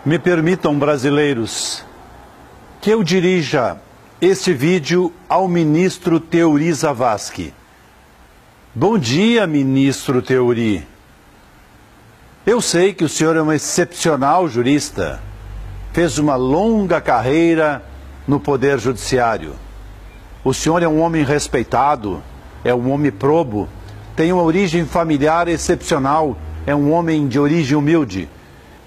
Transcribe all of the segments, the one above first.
Me permitam, brasileiros, que eu dirija este vídeo ao ministro Teori Zavascki. Bom dia, ministro Teori. Eu sei que o senhor é um excepcional jurista, fez uma longa carreira no Poder Judiciário. O senhor é um homem respeitado, é um homem probo, tem uma origem familiar excepcional, é um homem de origem humilde.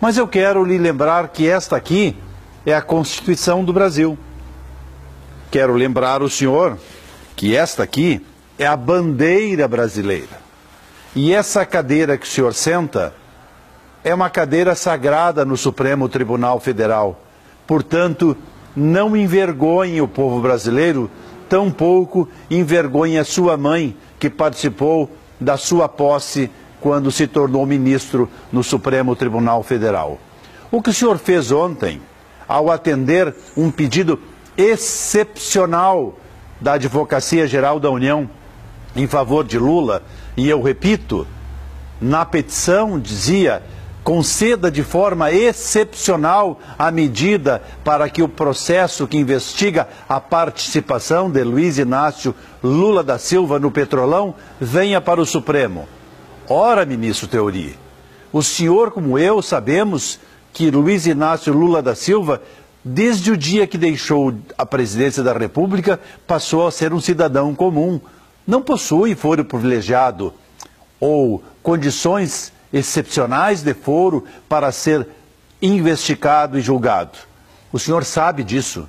Mas eu quero lhe lembrar que esta aqui é a Constituição do Brasil. Quero lembrar o senhor que esta aqui é a bandeira brasileira. E essa cadeira que o senhor senta é uma cadeira sagrada no Supremo Tribunal Federal. Portanto, não envergonhe o povo brasileiro, tampouco envergonhe a sua mãe, que participou da sua posse quando se tornou ministro no Supremo Tribunal Federal. O que o senhor fez ontem, ao atender um pedido excepcional da Advocacia Geral da União em favor de Lula, e eu repito, na petição dizia: conceda de forma excepcional a medida para que o processo que investiga a participação de Luiz Inácio Lula da Silva no Petrolão venha para o Supremo. Ora, ministro Teori, o senhor como eu sabemos que Luiz Inácio Lula da Silva, desde o dia que deixou a presidência da República, passou a ser um cidadão comum. Não possui foro privilegiado ou condições excepcionais de foro para ser investigado e julgado. O senhor sabe disso,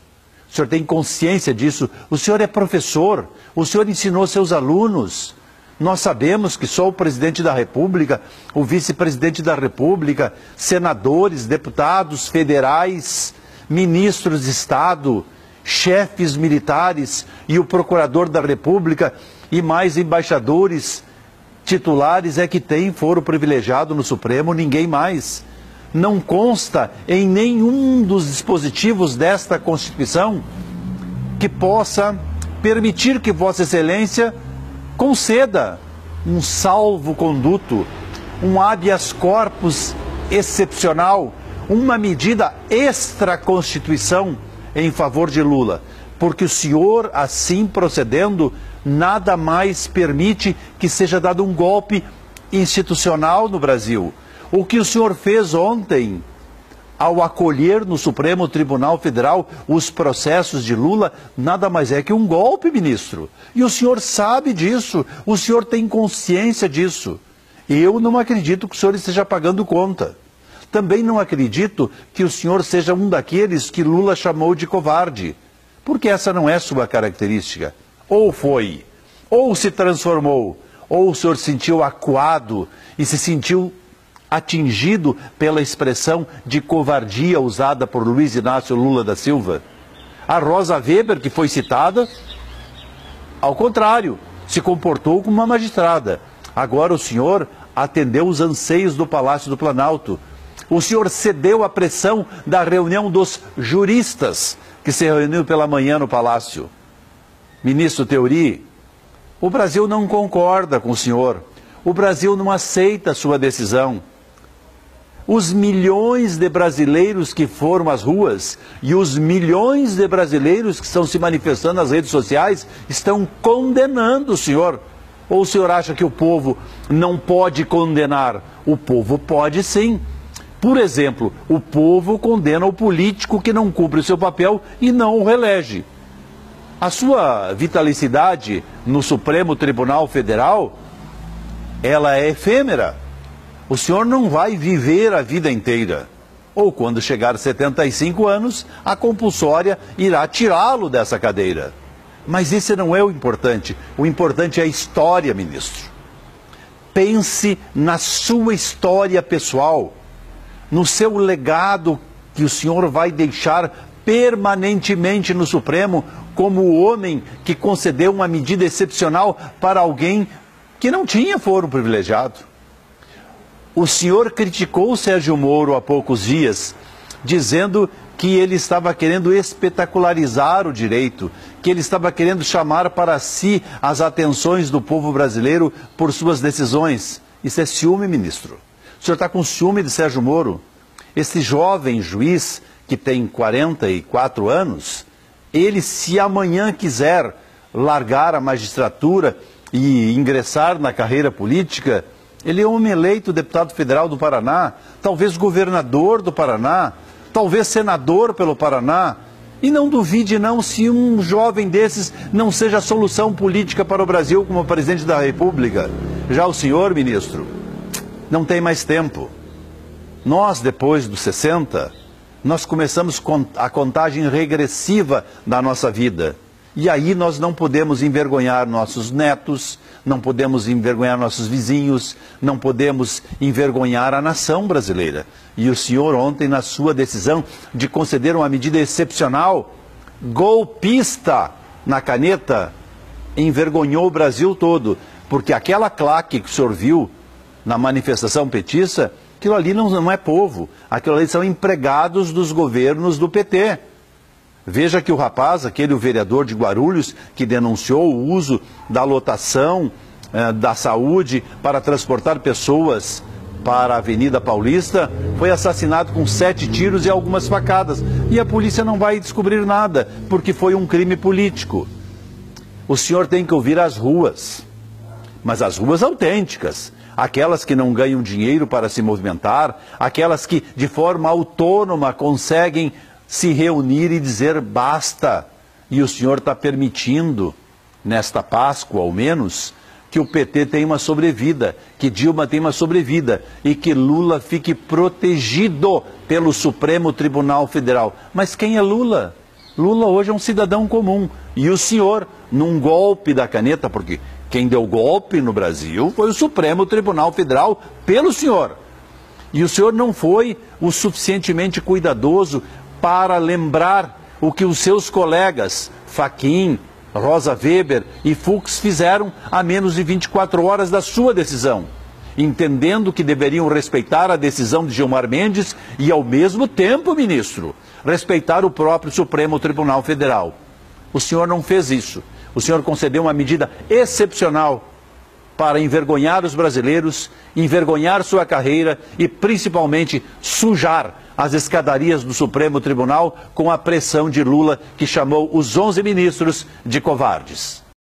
o senhor tem consciência disso, o senhor é professor, o senhor ensinou seus alunos. Nós sabemos que só o presidente da República, o vice-presidente da República, senadores, deputados federais, ministros de Estado, chefes militares e o procurador da República e mais embaixadores titulares é que tem foro privilegiado no Supremo, ninguém mais. Não consta em nenhum dos dispositivos desta Constituição que possa permitir que Vossa Excelência conceda um salvo-conduto, um habeas corpus excepcional, uma medida extra-Constituição em favor de Lula, porque o senhor, assim procedendo, nada mais permite que seja dado um golpe institucional no Brasil. O que o senhor fez ontem, ao acolher no Supremo Tribunal Federal os processos de Lula, nada mais é que um golpe, ministro. E o senhor sabe disso, o senhor tem consciência disso. Eu não acredito que o senhor esteja pagando conta. Também não acredito que o senhor seja um daqueles que Lula chamou de covarde, porque essa não é sua característica. Ou foi, ou se transformou, ou o senhor se sentiu acuado e se sentiu atingido pela expressão de covardia usada por Luiz Inácio Lula da Silva. A Rosa Weber, que foi citada, ao contrário, se comportou como uma magistrada. Agora o senhor atendeu os anseios do Palácio do Planalto. O senhor cedeu à pressão da reunião dos juristas que se reuniu pela manhã no Palácio. Ministro Teori, o Brasil não concorda com o senhor. O Brasil não aceita a sua decisão. Os milhões de brasileiros que foram às ruas e os milhões de brasileiros que estão se manifestando nas redes sociais estão condenando o senhor. Ou o senhor acha que o povo não pode condenar? O povo pode sim. Por exemplo, o povo condena o político que não cumpre o seu papel e não o reelege. A sua vitalicidade no Supremo Tribunal Federal, ela é efêmera. O senhor não vai viver a vida inteira. Ou quando chegar a 75 anos, a compulsória irá tirá-lo dessa cadeira. Mas esse não é o importante. O importante é a história, ministro. Pense na sua história pessoal, no seu legado que o senhor vai deixar permanentemente no Supremo como o homem que concedeu uma medida excepcional para alguém que não tinha foro privilegiado. O senhor criticou o Sérgio Moro há poucos dias, dizendo que ele estava querendo espetacularizar o direito, que ele estava querendo chamar para si as atenções do povo brasileiro por suas decisões. Isso é ciúme, ministro. O senhor está com ciúme de Sérgio Moro. Esse jovem juiz que tem 44 anos, ele, se amanhã quiser largar a magistratura e ingressar na carreira política, ele é um homem eleito deputado federal do Paraná, talvez governador do Paraná, talvez senador pelo Paraná. E não duvide não se um jovem desses não seja a solução política para o Brasil como presidente da República. Já o senhor, ministro, não tem mais tempo. Nós, depois dos 60, nós começamos a contagem regressiva da nossa vida. E aí nós não podemos envergonhar nossos netos, não podemos envergonhar nossos vizinhos, não podemos envergonhar a nação brasileira. E o senhor ontem, na sua decisão de conceder uma medida excepcional, golpista na caneta, envergonhou o Brasil todo. Porque aquela claque que o senhor viu na manifestação petista, aquilo ali não é povo, aquilo ali são empregados dos governos do PT. Veja que o rapaz, aquele vereador de Guarulhos, que denunciou o uso da lotação da saúde para transportar pessoas para a Avenida Paulista, foi assassinado com 7 tiros e algumas facadas. E a polícia não vai descobrir nada, porque foi um crime político. O senhor tem que ouvir as ruas, mas as ruas autênticas. Aquelas que não ganham dinheiro para se movimentar, aquelas que de forma autônoma conseguem se reunir e dizer basta. E o senhor está permitindo, nesta Páscoa ao menos, que o PT tenha uma sobrevida, que Dilma tenha uma sobrevida e que Lula fique protegido pelo Supremo Tribunal Federal. Mas quem é Lula? Lula hoje é um cidadão comum. E o senhor, num golpe da caneta, porque quem deu golpe no Brasil foi o Supremo Tribunal Federal pelo senhor. E o senhor não foi o suficientemente cuidadoso para lembrar o que os seus colegas, Fachin, Rosa Weber e Fux fizeram a menos de 24 horas da sua decisão, entendendo que deveriam respeitar a decisão de Gilmar Mendes e, ao mesmo tempo, ministro, respeitar o próprio Supremo Tribunal Federal. O senhor não fez isso. O senhor concedeu uma medida excepcional para envergonhar os brasileiros, envergonhar sua carreira e, principalmente, sujar as escadarias do Supremo Tribunal com a pressão de Lula, que chamou os 11 ministros de covardes.